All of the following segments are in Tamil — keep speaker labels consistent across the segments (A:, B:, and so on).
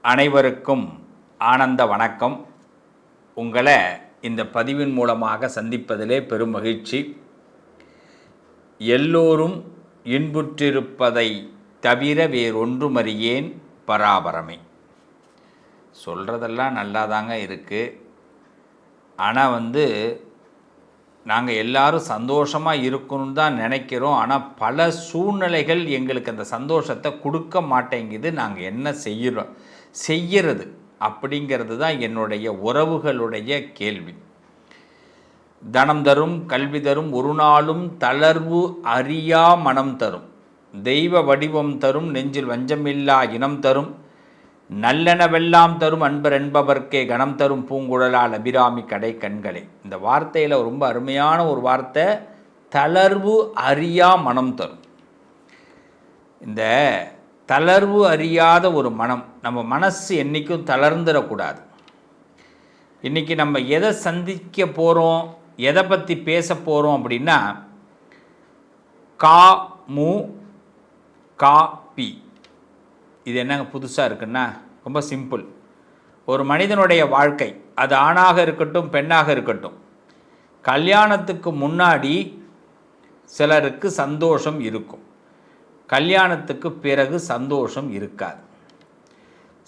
A: அனைவருக்கும் ஆனந்த வணக்கம். உங்களை இந்த பதிவின் மூலமாக சந்திப்பதிலே பெரும் மகிழ்ச்சி. எல்லோரும் இன்புற்றிருப்பதை தவிர வேறொன்றுமறியேன் பராபரமே. சொல்கிறதெல்லாம் நல்லா தாங்க இருக்குது. ஆனால் நாங்கள் எல்லாரும் சந்தோஷமாக இருக்கணும்னு தான் நினைக்கிறோம். ஆனால் பல சூழ்நிலைகள் எங்களுக்கு அந்த சந்தோஷத்தை கொடுக்க மாட்டேங்குது. நாங்கள் என்ன செய்கிறது அப்படிங்கிறது தான் என்னுடைய உறவுகளுடைய கேள்வி. தனம் தரும், கல்வி தரும், ஒரு நாளும் தளர்வு அறியா மனம் தரும், தெய்வ வடிவம் தரும், நெஞ்சில் வஞ்சமில்லா இனம் தரும், நல்லெனவெல்லாம் தரும், அன்பர் என்பவர்க்கே கணம் தரும், பூங்குழலால் அபிராமி கடை கண்களே. இந்த வார்த்தையில் ரொம்ப அருமையான ஒரு வார்த்தை, தளர்வு அறியா மனம் தரும். இந்த தளர்வு அறியாத ஒரு மனம், நம்ம மனசு என்றைக்கும் தளர்ந்துடக்கூடாது. இன்றைக்கி நம்ம எதை சந்திக்க போகிறோம், எதை பற்றி பேச போகிறோம் அப்படின்னா, கா மு கா பி. இது என்னங்க புதுசாக இருக்குன்னா, ரொம்ப சிம்பிள். ஒரு மனிதனுடைய வாழ்க்கை, அது ஆணாக இருக்கட்டும் பெண்ணாக இருக்கட்டும், கல்யாணத்துக்கு முன்னாடி சிலருக்கு சந்தோஷம் இருக்கும், கல்யாணத்துக்கு பிறகு சந்தோஷம் இருக்காது.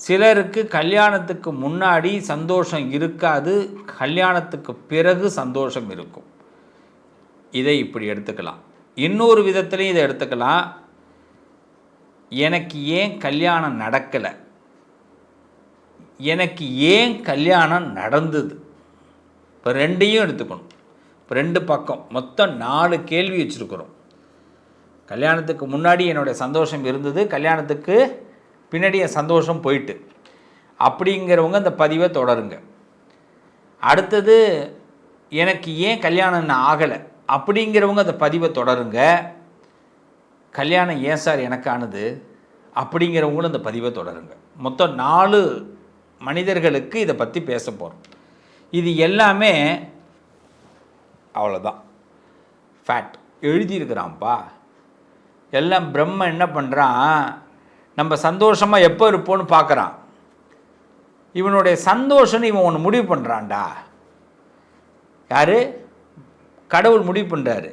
A: சிலருக்கு கல்யாணத்துக்கு முன்னாடி சந்தோஷம் இருக்காது, கல்யாணத்துக்கு பிறகு சந்தோஷம் இருக்கும். இதை இப்படி எடுத்துக்கலாம். இன்னொரு விதத்துலையும் இதை எடுத்துக்கலாம், எனக்கு ஏன் கல்யாணம் நடக்கலை, எனக்கு ஏன் கல்யாணம் நடந்தது. இப்போ ரெண்டையும் எடுத்துக்கணும். இப்போ ரெண்டு பக்கம், மொத்தம் 4 கேள்வி வச்சுருக்குறோம். கல்யாணத்துக்கு முன்னாடி என்னுடைய சந்தோஷம் இருந்தது, கல்யாணத்துக்கு பின்னாடி என் சந்தோஷம் போயிட்டு, அப்படிங்கிறவங்க இந்த பதிவை தொடருங்க. அடுத்தது, எனக்கு ஏன் கல்யாணம் ஆகலை அப்படிங்கிறவங்க அந்த பதிவை தொடருங்க. கல்யாணம் ஏன் சார் எனக்கு ஆனது அப்படிங்கிறவங்களும் இந்த பதிவை தொடருங்க. மொத்தம் 4 மனிதர்களுக்கு இதை பற்றி பேச போகிறோம். இது எல்லாமே அவ்வளோதான், ஃபேக்ட் எழுதியிருக்கிறான்ப்பா. எல்லாம் பிரம்ம என்ன பண்ணுறான், நம்ம சந்தோஷமாக எப்போ இருப்போன்னு பார்க்குறான். இவனுடைய சந்தோஷம்னு இவன் ஒன்று முடிவு பண்ணுறான்டா. யார்? கடவுள் முடிவு பண்ணுறாரு,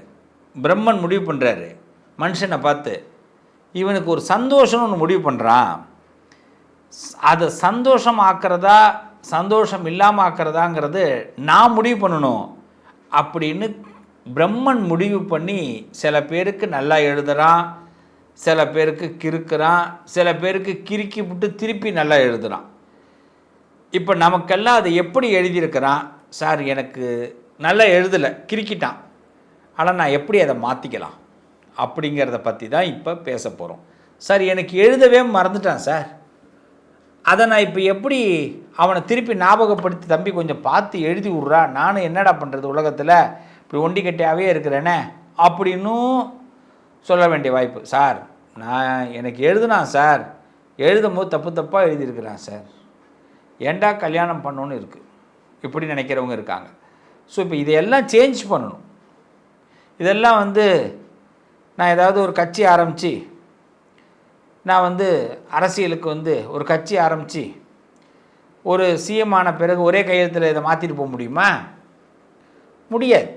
A: பிரம்மன் முடிவு பண்ணுறாரு. மனுஷனை பார்த்து இவனுக்கு ஒரு சந்தோஷம்னு ஒன்று முடிவு பண்ணுறான். அதை சந்தோஷம் ஆக்கிறதா சந்தோஷம் இல்லாமல் ஆக்கிறதாங்கிறது நான் முடிவு பண்ணணும் அப்படின்னு பிரம்மன் முடிவு பண்ணி சில பேருக்கு நல்லா எழுதுகிறான், சில பேருக்கு கிறுக்கிறான், சில பேருக்கு கிறுக்கி விட்டு திருப்பி நல்லா எழுதுகிறான். இப்போ நமக்கெல்லாம் அதை எப்படி எழுதியிருக்கிறான், சார் எனக்கு நல்லா எழுதலை, கிறுக்கிட்டான், ஆனால் நான் எப்படி அதை மாற்றிக்கலாம் அப்படிங்கிறத பற்றி தான் இப்போ பேச போகிறோம். சார் எனக்கு எழுதவே மறந்துட்டான் சார், அதை நான் இப்போ எப்படி அவனை திருப்பி ஞாபகப்படுத்தி, தம்பி கொஞ்சம் பார்த்து எழுதி விட்றா, நானும் என்னடா பண்ணுறது உலகத்தில் இப்படி ஒண்டி கட்டியாகவே இருக்கிறேனே அப்படின்னும் சொல்ல வேண்டிய வாய்ப்பு. சார் நான் எனக்கு எழுதுனான் சார், எழுதும் போது தப்பாக எழுதியிருக்கிறான் சார், ஏண்டா கல்யாணம் பண்ணணுன்னு இருக்குது, இப்படி நினைக்கிறவங்க இருக்காங்க. ஸோ இப்போ இதையெல்லாம் சேஞ்ச் பண்ணணும். இதெல்லாம் நான் ஏதாவது ஒரு கட்சி ஆரம்பித்து, நான் அரசியலுக்கு ஒரு கட்சி ஆரம்பித்து ஒரு சிஎம் ஆன பிறகு ஒரே கையெழுத்தில் இதை மாற்றிட்டு போக முடியுமா? முடியாது.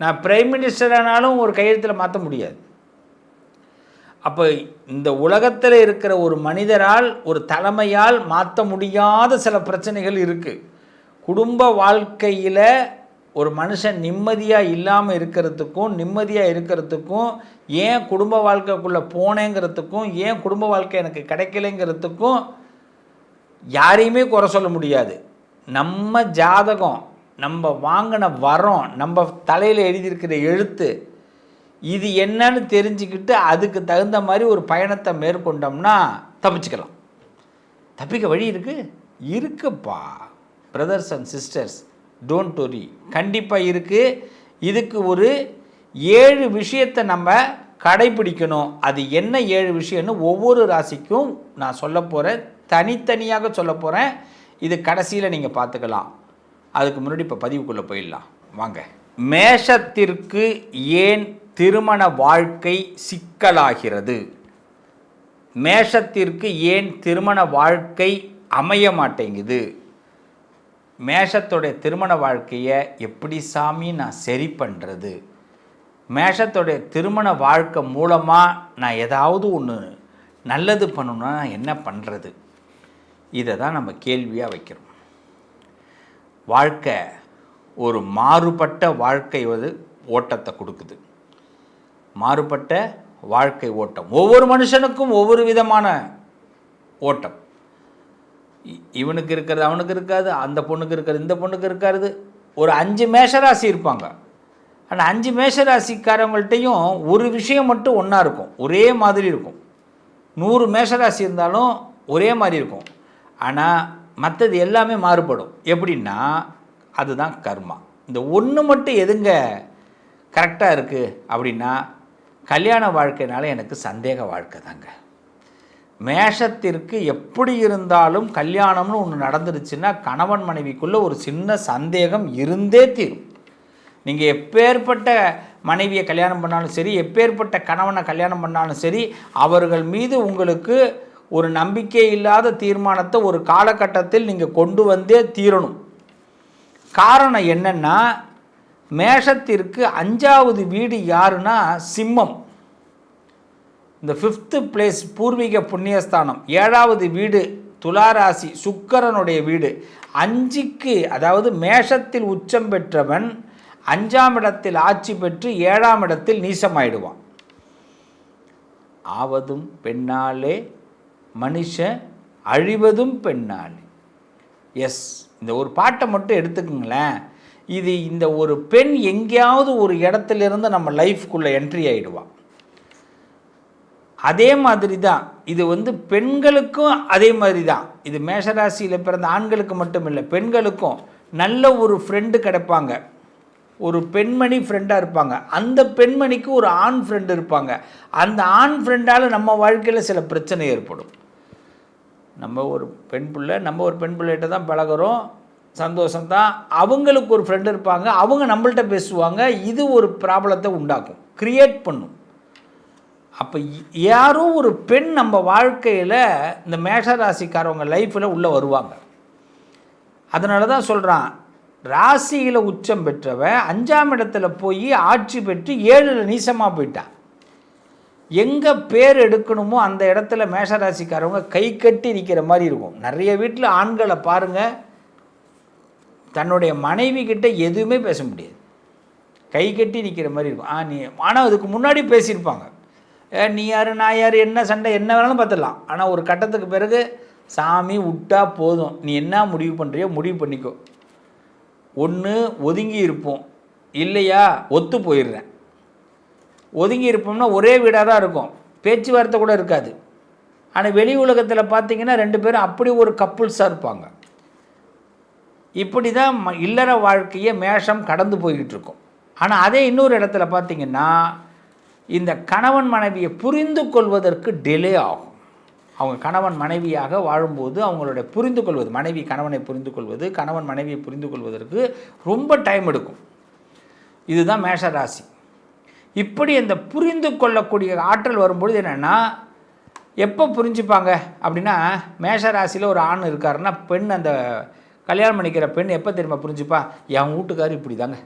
A: நான் பிரைம் மினிஸ்டர் ஆனாலும் ஒரு கையெழுத்தில் மாற்ற முடியாது. அப்போ இந்த உலகத்தில் இருக்கிற ஒரு மனிதரால், ஒரு தலைமையால் மாற்ற முடியாத சில பிரச்சனைகள் இருக்குது. குடும்ப வாழ்க்கையில் ஒரு மனுஷன் நிம்மதியாக இல்லாமல் இருக்கிறதுக்கும், நிம்மதியாக இருக்கிறதுக்கும், ஏன் குடும்ப வாழ்க்கைக்குள்ளே போனேங்கிறதுக்கும், ஏன் குடும்ப வாழ்க்கை எனக்கு கிடைக்கலைங்கிறதுக்கும் யாரையுமே குறை சொல்ல முடியாது. நம்ம ஜாதகம், நம்ம வாங்கின வரம், நம்ம தலையில் எழுதியிருக்கிற எழுத்து, இது என்னன்னு தெரிஞ்சுக்கிட்டு அதுக்கு தகுந்த மாதிரி ஒரு பயணத்தை மேற்கொண்டோம்னா தப்பிச்சுக்கலாம். தப்பிக்க வழி இருக்குப்பா brothers and sisters, don't worry, கண்டிப்பாக இருக்குது. இதுக்கு ஒரு 7 விஷயத்தை நம்ம கடைப்பிடிக்கணும். அது என்ன 7 விஷயம்னு ஒவ்வொரு ராசிக்கும் நான் சொல்ல போகிறேன், தனித்தனியாக சொல்ல போகிறேன். இது கடைசியில் நீங்கள் பார்த்துக்கலாம். அதுக்கு முன்னாடி இப்போ பதிவுக்குள்ளே போயிடலாம் வாங்க. மேஷத்திற்கு ஏன் திருமண வாழ்க்கை சிக்கலாகிறது? மேஷத்திற்கு ஏன் திருமண வாழ்க்கை அமைய மாட்டேங்குது, மேஷத்துடைய திருமண வாழ்க்கையை எப்படி சாமி நான் சரி பண்ணுறது, மேஷத்துடைய திருமண வாழ்க்கை மூலமாக நான் ஏதாவது ஒன்று நல்லது பண்ணணும்னா நான் என்ன பண்ணுறது, இதை தான் நம்ம கேள்வியாக வைக்கிறோம். வாழ்க்கை ஒரு மாறுபட்ட வாழ்க்கை ஓட்டத்தை கொடுக்குது. மாறுபட்ட வாழ்க்கை ஓட்டம் ஒவ்வொரு மனுஷனுக்கும் ஒவ்வொரு விதமான ஓட்டம். இவனுக்கு இருக்கிறது அவனுக்கு இருக்காது, அந்த பொண்ணுக்கு இருக்கிறது இந்த பொண்ணுக்கு இருக்காது. ஒரு 5 மேஷராசி இருப்பாங்க. ஆனால் 5 மேஷராசிக்காரவங்கள்ட்டையும் ஒரு விஷயம் மட்டும் ஒன்றா இருக்கும், ஒரே மாதிரி இருக்கும். 100 மேஷராசி இருந்தாலும் ஒரே மாதிரி இருக்கும். ஆனால் மற்றது எல்லாமே மாறுபடும். எப்படின்னா அதுதான் கர்மா. இந்த ஒன்று மட்டும் எதுங்க கரெக்டாக இருக்குது அப்படின்னா கல்யாண வாழ்க்கைனால எனக்கு சந்தேக வாழ்க்கை தாங்க. மேஷத்திற்கு எப்படி இருந்தாலும் கல்யாணம்னு ஒன்று நடந்துருச்சுன்னா கணவன் மனைவிக்குள்ளே ஒரு சின்ன சந்தேகம் இருந்தே தீரும். நீங்கள் எப்பேற்பட்ட மனைவியை கல்யாணம் பண்ணாலும் சரி, எப்பேற்பட்ட கணவனை கல்யாணம் பண்ணாலும் சரி, அவர்கள் மீது உங்களுக்கு ஒரு நம்பிக்கை இல்லாத தீர்மானத்தை ஒரு காலகட்டத்தில் நீங்கள் கொண்டு வந்தே தீரணும். காரணம் என்னென்னா, மேஷத்திற்கு 5வது வீடு யாருன்னா சிம்மம். இந்த 5th பிளேஸ் பூர்வீக புண்ணியஸ்தானம். 7வது வீடு துளாராசி சுக்கிரனுடைய வீடு. 5க்கு அதாவது மேஷத்தில் உச்சம் பெற்றவன் 5ஆம் இடத்தில் ஆட்சி பெற்று 7ஆம் இடத்தில் நீசமாயிடுவான். ஆவதும் பெண்ணாலே மனுஷன் அழிவதும் பெண்ணாலே. எஸ், இந்த ஒரு பாட்டை மட்டும் எடுத்துக்கங்களேன். இது இந்த ஒரு பெண் எங்கேயாவது ஒரு இடத்துலேருந்து நம்ம லைஃப்குள்ளே என்ட்ரி ஆகிடுவான். அதே மாதிரி தான் இது பெண்களுக்கும் அதே மாதிரி தான். இது மேஷராசியில் பிறந்த ஆண்களுக்கு மட்டும் இல்லை, பெண்களுக்கும் நல்ல ஒரு ஃப்ரெண்டு கிடைப்பாங்க. ஒரு பெண்மணி ஃப்ரெண்டாக இருப்பாங்க. அந்த பெண்மணிக்கு ஒரு ஆண் ஃப்ரெண்டு இருப்பாங்க. அந்த ஆண் ஃப்ரெண்டால் நம்ம வாழ்க்கையில் சில பிரச்சனை ஏற்படும். நம்ம ஒரு பெண் பிள்ளைகிட்ட தான் பழகிறோம், சந்தோஷம்தான். அவங்களுக்கு ஒரு ஃப்ரெண்டு இருப்பாங்க, அவங்க நம்மள்கிட்ட பேசுவாங்க. இது ஒரு ப்ராப்ளத்தை உண்டாக்கும், க்ரியேட் பண்ணும். அப்போ யாரோ ஒரு பெண் நம்ம வாழ்க்கையில் இந்த மேஷராசிக்காரவங்க லைஃப்பில் உள்ளே வருவாங்க. அதனால தான் சொல்கிறான், ராசியில் உச்சம் பெற்றவன் 5ஆம் இடத்துல போய் ஆட்சி பெற்று 7ல் நீசமாக போயிட்டான். எங்கே பேர் எடுக்கணுமோ அந்த இடத்துல மேஷராசிக்காரவங்க கை கட்டி நிற்கிற மாதிரி இருக்கும். நிறைய வீட்டில் ஆண்களை பாருங்கள், தன்னுடைய மனைவி கிட்ட எதுவுமே பேச முடியாது, கை கட்டி நிற்கிற மாதிரி இருக்கும். ஆனால் அதுக்கு முன்னாடி பேசியிருப்பாங்க, நீ யார் நான் யார், என்ன சண்டை என்ன வேணாலும் பார்த்துடலாம். ஆனால் ஒரு கட்டத்துக்கு பிறகு சாமி விட்டா போதும், நீ என்ன முடிவு பண்ணுறியோ முடிவு பண்ணிக்கோ. ஒன்று ஒதுங்கி இருப்போம், இல்லையா ஒத்து போயிடுறேன். ஒதுங்கி இருப்போம்னா ஒரே வீடாக தான் இருக்கும், பேச்சுவார்த்தை கூட இருக்காது. ஆனால் வெளி உலகத்தில் பார்த்தீங்கன்னா 2 பேரும் அப்படி ஒரு கப்புள்ஸாக இருப்பாங்க. இப்படி தான் இல்லற வாழ்க்கையை மேஷம் கடந்து போய்கிட்டு இருக்கும். ஆனால் அதே இன்னொரு இடத்துல பார்த்திங்கன்னா இந்த கணவன் மனைவியை புரிந்து கொள்வதற்கு டிலே ஆகும். அவங்க கணவன் மனைவியாக வாழும்போது அவங்களுடைய புரிந்து கொள்வது, மனைவி கணவனை புரிந்து கொள்வது, கணவன் மனைவியை புரிந்து கொள்வதற்கு ரொம்ப டைம் எடுக்கும். இதுதான் மேஷராசி. இப்படி அந்த புரிந்து கொள்ளக்கூடிய ஆற்றல் வரும்பொழுது என்னென்னா, எப்போ புரிஞ்சுப்பாங்க அப்படின்னா, மேஷராசியில் ஒரு ஆண் இருக்காருன்னா பெண், அந்த கல்யாணம் பண்ணிக்கிற பெண் எப்போ தெரியுமா புரிஞ்சுப்பா, என் வீட்டுக்காரர் இப்படி தாங்க,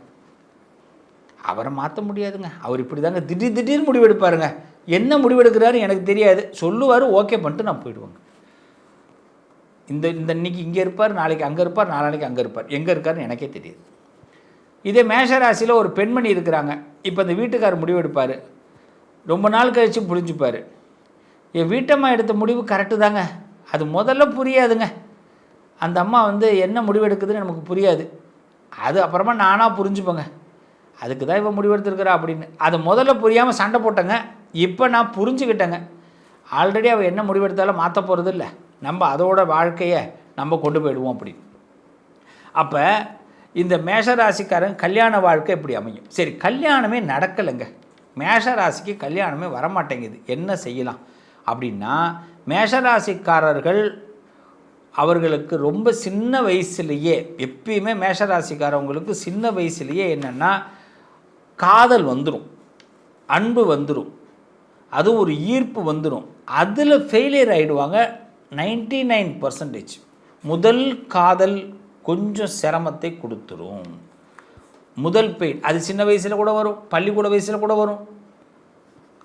A: அவரை மாற்ற முடியாதுங்க, அவர் இப்படி தாங்க, திடீர்னு முடிவெடுப்பாருங்க, என்ன முடிவெடுக்கிறாரு எனக்கு தெரியாது, சொல்லுவார், ஓகே பண்ணிட்டு நான் போயிடுவாங்க. இந்த இன்னைக்கு இங்கே இருப்பார், நாளைக்கு அங்கே இருப்பார், நாளைக்கு அங்கே இருப்பார், எங்கே இருக்காருன்னு எனக்கே தெரியாது. இதே மேஷராசியில் ஒரு பெண்மணி இருக்கிறாங்க. இப்போ இந்த வீட்டுக்காரர் முடிவெடுப்பார், ரொம்ப நாள் கழித்து புரிஞ்சுப்பார், என் வீட்டம்மா எடுத்த முடிவு கரெக்டு தாங்க, அது முதல்ல புரியாதுங்க, அந்த அம்மா என்ன முடிவெடுக்குதுன்னு நமக்கு புரியாது, அது அப்புறமா நானாக புரிஞ்சுப்பேங்க, அதுக்கு தான் இவன் முடிவெடுத்துருக்கிறா அப்படின்னு. அதை முதல்ல புரியாமல் சண்டை போட்டேங்க, இப்போ நான் புரிஞ்சுக்கிட்டேங்க, ஆல்ரெடி அவள் என்ன முடிவெடுத்தாலும் மாற்ற போகிறது இல்லை, நம்ம அதோட வாழ்க்கையை நம்ம கொண்டு போயிடுவோம் அப்படின்னு. அப்போ இந்த மேஷராசிக்காரங்க கல்யாண வாழ்க்கை எப்படி அமையும்? சரி, கல்யாணமே நடக்கலைங்க, மேஷராசிக்கு கல்யாணமே வரமாட்டேங்குது, என்ன செய்யலாம் அப்படின்னா, மேஷராசிக்காரர்கள் அவர்களுக்கு ரொம்ப சின்ன வயசுலேயே, எப்பயுமே மேஷராசிக்காரவங்களுக்கு சின்ன வயசுலேயே என்னென்னா காதல் வந்துடும், அன்பு வந்துடும், அது ஒரு ஈர்ப்பு வந்துடும், அதில் ஃபெயிலியர் ஆகிடுவாங்க 99%. முதல் காதல் கொஞ்சம் சிரமத்தை கொடுத்துரும். முதல் பெயின் அது சின்ன வயசில் கூட வரும், பள்ளிக்கூட வயசில் கூட வரும்.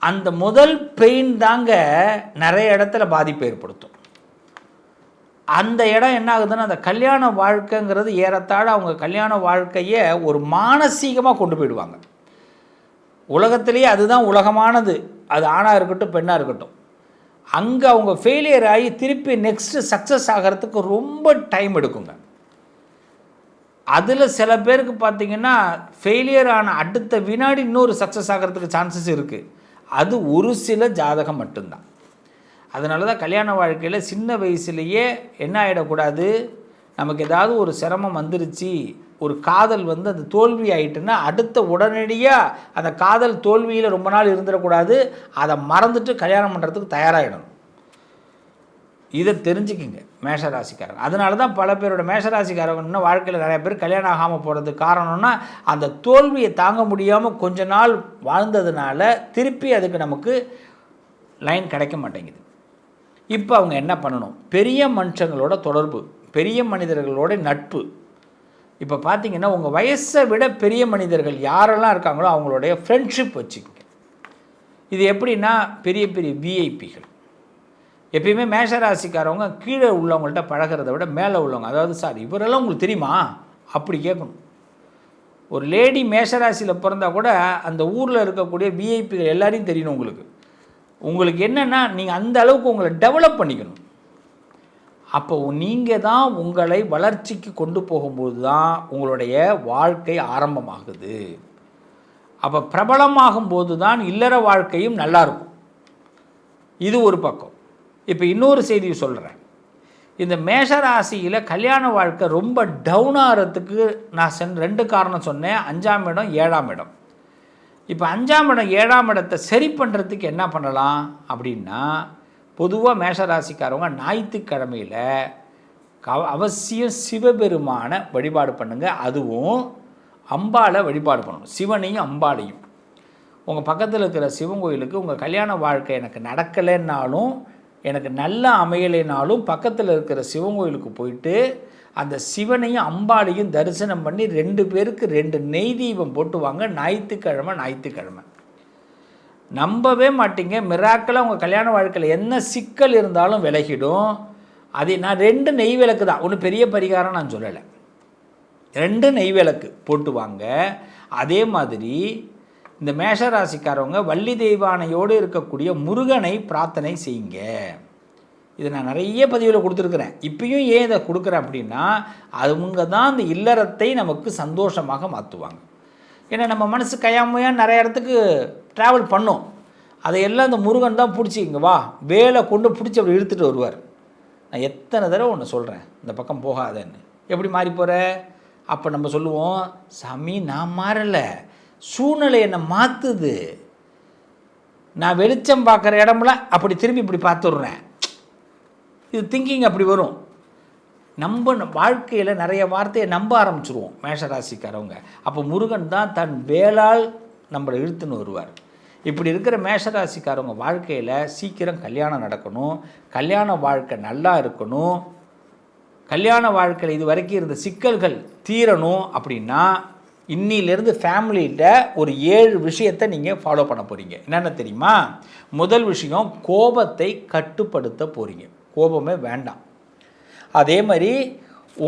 A: அந்த முதல் பெயின் தாங்க நிறைய இடத்துல பாதிப்பை ஏற்படுத்தும். அந்த இடம் என்ன ஆகுதுன்னா, அந்த கல்யாண வாழ்க்கைங்கிறது ஏறத்தாழ அவங்க கல்யாண வாழ்க்கையை ஒரு மானசீகமாக கொண்டு போயிடுவாங்க. உலகத்திலேயே அதுதான் உலகமானது, அது ஆணாக இருக்கட்டும் பெண்ணாக இருக்கட்டும். அங்கே அவங்க ஃபெயிலியர் ஆகி திருப்பி நெக்ஸ்ட்டு சக்ஸஸ் ஆகிறதுக்கு ரொம்ப டைம் எடுக்குங்க. அதில் சில பேருக்கு பார்த்திங்கன்னா ஃபெயிலியர் ஆன அடுத்த வினாடி இன்னொரு சக்ஸஸ் ஆகிறதுக்கு சான்சஸ் இருக்குது. அது ஒரு சில ஜாதகம் மட்டும்தான். அதனால தான் கல்யாண வாழ்க்கையில் சின்ன வயசுலேயே என்ன ஆகிடக்கூடாது, நமக்கு ஏதாவது ஒரு சிரமம் வந்துருச்சு, ஒரு காதல் வந்து அது தோல்வி ஆகிட்டுன்னா அடுத்த உடனடியாக அந்த காதல் தோல்வியில் ரொம்ப நாள் இருந்துடக்கூடாது, அதை மறந்துட்டு கல்யாணம் பண்ணுறதுக்கு தயாராகிடணும். இதை தெரிஞ்சுக்கிங்க மேஷராசிக்காரங்க. அதனால தான் பல பேரோட மேஷராசிக்காரங்க இன்னும் வாழ்க்கையில் நிறைய பேர் கல்யாணம் ஆகாமல் போகிறதுக்கு காரணம்னா, அந்த தோல்வியை தாங்க முடியாமல் கொஞ்ச நாள் வாழ்ந்ததுனால திருப்பி அதுக்கு நமக்கு லைன் கிடைக்க மாட்டேங்குது. இப்போ அவங்க என்ன பண்ணணும், பெரிய மனுஷங்களோட தொடர்பு, பெரிய மனிதர்களோட நட்பு. இப்போ பார்த்தீங்கன்னா உங்கள் வயசை விட பெரிய மனிதர்கள் யாரெல்லாம் இருக்காங்களோ அவங்களுடைய ஃப்ரெண்ட்ஷிப் வச்சுக்கோங்க. இது எப்படின்னா, பெரிய பெரிய விஐபிகள். எப்பயுமே மேஷராசிக்காரவங்க கீழே உள்ளவங்கள்ட்ட பழகிறத விட மேலே உள்ளவங்க, அதாவது சார் இவரெல்லாம் உங்களுக்கு தெரியுமா அப்படி கேட்கணும். ஒரு லேடி மேஷராசியில் பிறந்தால் கூட அந்த ஊரில் இருக்கக்கூடிய விஐபிகள் எல்லாரையும் தெரியணும் உங்களுக்கு. உங்களுக்கு என்னென்னா, நீங்கள் அந்த அளவுக்கு உங்களை டெவலப் பண்ணிக்கணும். அப்போ நீங்கள் தான் உங்களை வளர்ச்சிக்கு கொண்டு போகும்போது தான் உங்களுடைய வாழ்க்கை ஆரம்பமாகுது. அப்போ பிரபலமாகும்போது தான் இல்லற வாழ்க்கையும் நல்லாயிருக்கும். இது ஒரு பக்கம். இப்போ இன்னொரு செய்தியை சொல்கிறேன். இந்த மேஷராசியில் கல்யாண வாழ்க்கை ரொம்ப டவுன் ஆகிறதுக்கு நான் 2 காரணம் சொன்னேன். 5ஆம் இடம் 7ஆம் இடம். இப்போ 5ஆம் இடம் 7ஆம் இடத்தை சரி பண்ணுறதுக்கு என்ன பண்ணலாம் அப்படின்னா, பொதுவாக மேஷராசிக்காரவங்க ஞாயிற்றுக்கிழமையில் அவசியம் சிவபெருமான வழிபாடு பண்ணுங்கள். அதுவும் அம்பாளை வழிபாடு பண்ணணும், சிவனையும் அம்பாளையும். உங்கள் பக்கத்தில் இருக்கிற சிவன் கோயிலுக்கு உங்கள் கல்யாண வாழ்க்கை எனக்கு நடக்கலைன்னாலும் எனக்கு நல்லா அமையலைனாலும் பக்கத்தில் இருக்கிற சிவன் கோயிலுக்கு போயிட்டு அந்த சிவனையும் அம்பாளையும் தரிசனம் பண்ணி 2 பேருக்கு 2 நெய் தீபம் போட்டு வாங்க. ஞாயிற்றுக்கிழமை நம்பவே மாட்டீங்க, மிராக்கலாக உங்கள் கல்யாண வாழ்க்கையில் என்ன சிக்கல் இருந்தாலும் விலகிடும். அது நான் 2 நெய் விளக்கு தான், ஒன்றும் பெரிய பரிகாரம் நான் சொல்லலை. 2 நெய் விளக்கு போட்டு வாங்க. அதே மாதிரி இந்த மேஷராசிக்காரவங்க வள்ளி தெய்வானையோடு இருக்கக்கூடிய முருகனை பிரார்த்தனை செய்யுங்க. இதை நான் நிறைய பதிவில் கொடுத்துருக்குறேன். இப்பயும் ஏன் இதை கொடுக்குறேன் அப்படின்னா, அவங்க தான் இந்த இல்லறத்தை நமக்கு சந்தோஷமாக மாற்றுவாங்க. ஏன்னா நம்ம மனசு கையாமையாக நிறைய இடத்துக்கு ட்ராவல் பண்ணோம். அதையெல்லாம் இந்த முருகன் தான் பிடிச்சி இங்கே வா வேலை கொண்டு பிடிச்சி அப்படி இழுத்துட்டு வருவார். நான் எத்தனை தடவை ஒன்று சொல்கிறேன், இந்த பக்கம் போகாதன்னு. எப்படி மாறி போகிற? அப்போ நம்ம சொல்லுவோம், சாமி நான் மாறலை, சூழ்நிலை என்னை மாற்றுது, நான் வெளிச்சம் பார்க்குற இடம்லாம் அப்படி திரும்பி இப்படி பார்த்துடுறேன். இது திங்கிங் அப்படி வரும். நம்ம வாழ்க்கையில் நிறைய வார்த்தையை நம்ப ஆரம்பிச்சுருவோம் மேஷராசிக்காரவங்க. அப்போ முருகன் தான் தன் வேளால் நம்மளை இழுத்துன்னு வருவார். இப்படி இருக்கிற மேஷராசிக்காரவங்க வாழ்க்கையில் சீக்கிரம் கல்யாணம் நடக்கணும், கல்யாண வாழ்க்கை நல்லா இருக்கணும், கல்யாண வாழ்க்கையில் இது வரைக்கும் இருந்த சிக்கல்கள் தீரணும் அப்படின்னா இன்னிலேருந்து ஃபேமிலியில் ஒரு 7 விஷயத்தை நீங்கள் ஃபாலோ பண்ண போகிறீங்க. என்னென்ன தெரியுமா? முதல் விஷயம், கோபத்தை கட்டுப்படுத்த போகிறீங்க. கோபமே வேண்டாம். அதே மாதிரி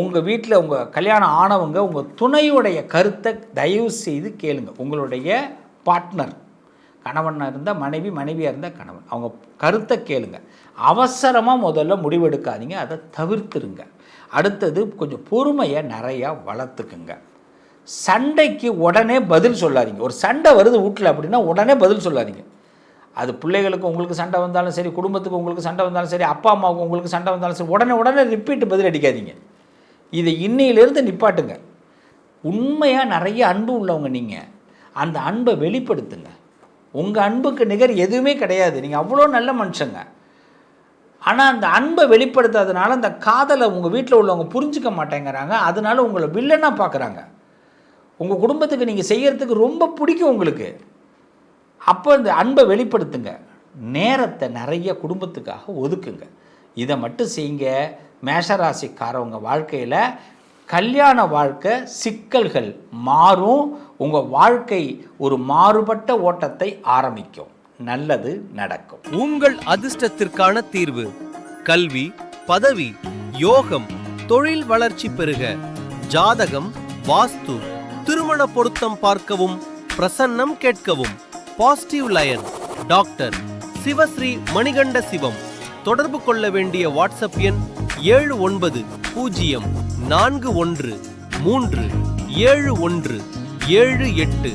A: உங்கள் வீட்டில் உங்கள் கல்யாணம் ஆனவங்க உங்கள் துணையுடைய கருத்தை தயவு செய்து கேளுங்க. உங்களுடைய பார்ட்னர், கணவனாக இருந்தால் மனைவி, மனைவியாக இருந்தால் கணவன், அவங்க கருத்தை கேளுங்க. அவசரமாக முதல்ல முடிவெடுக்காதீங்க, அதை தவிர்த்துருங்க. அடுத்தது, கொஞ்சம் பொறுமையை நிறையா வளர்த்துக்குங்க. சண்டைக்கு உடனே பதில் சொல்லாதீங்க. ஒரு சண்டை வருது வீட்டில் அப்படின்னா உடனே பதில் சொல்லாதீங்க. அது பிள்ளைகளுக்கு உங்களுக்கு சண்டை வந்தாலும் சரி, குடும்பத்துக்கு உங்களுக்கு சண்டை வந்தாலும் சரி, அப்பா அம்மாவுக்கு உங்களுக்கு சண்டை வந்தாலும் சரி, உடனே ரிப்பீட் பதில் அடிக்காதீங்க. இதை இன்னையிலேருந்து நிப்பாட்டுங்க. உண்மையாக நிறைய அன்பு உள்ளவங்க நீங்கள், அந்த அன்பை வெளிப்படுத்துங்க. உங்கள் அன்புக்கு நிகர் எதுவுமே கிடையாது. நீங்கள் அவ்வளோ நல்ல மனுஷங்க. ஆனால் அந்த அன்பை வெளிப்படுத்தாதனால அந்த காதலை உங்கள் வீட்டில் உள்ளவங்க புரிஞ்சிக்க மாட்டேங்கிறாங்க. அதனால உங்களை வில்லனாக பார்க்குறாங்க. உங்கள் குடும்பத்துக்கு நீங்கள் செய்கிறதுக்கு ரொம்ப பிடிக்கும் உங்களுக்கு. அப்போ இந்த அன்பை வெளிப்படுத்துங்க. நேரத்தை நிறைய குடும்பத்துக்காக ஒதுக்குங்க. இதை மட்டும் செய்யுங்க. மேஷராசிக்காரவங்க வாழ்க்கையில் கல்யாண வாழ்க்கை சிக்கல்கள் மாறும். உங்கள் வாழ்க்கை ஒரு மாறுபட்ட ஓட்டத்தை ஆரம்பிக்கும். நல்லது நடக்கும்.
B: உங்கள் அதிர்ஷ்டத்திற்கான தீர்வு கல்வி, பதவி, யோகம், தொழில் வளர்ச்சி பெருக, ஜாதகம், வாஸ்து, திருமண பொருத்தம் பார்க்கவும், பிரசன்னம் கேட்கவும். Positive lion doctor Sivasri Manikanda Sivam. தொடர்பு கொள்ள வேண்டிய வாட்ஸ்அப் எண் 7904137178.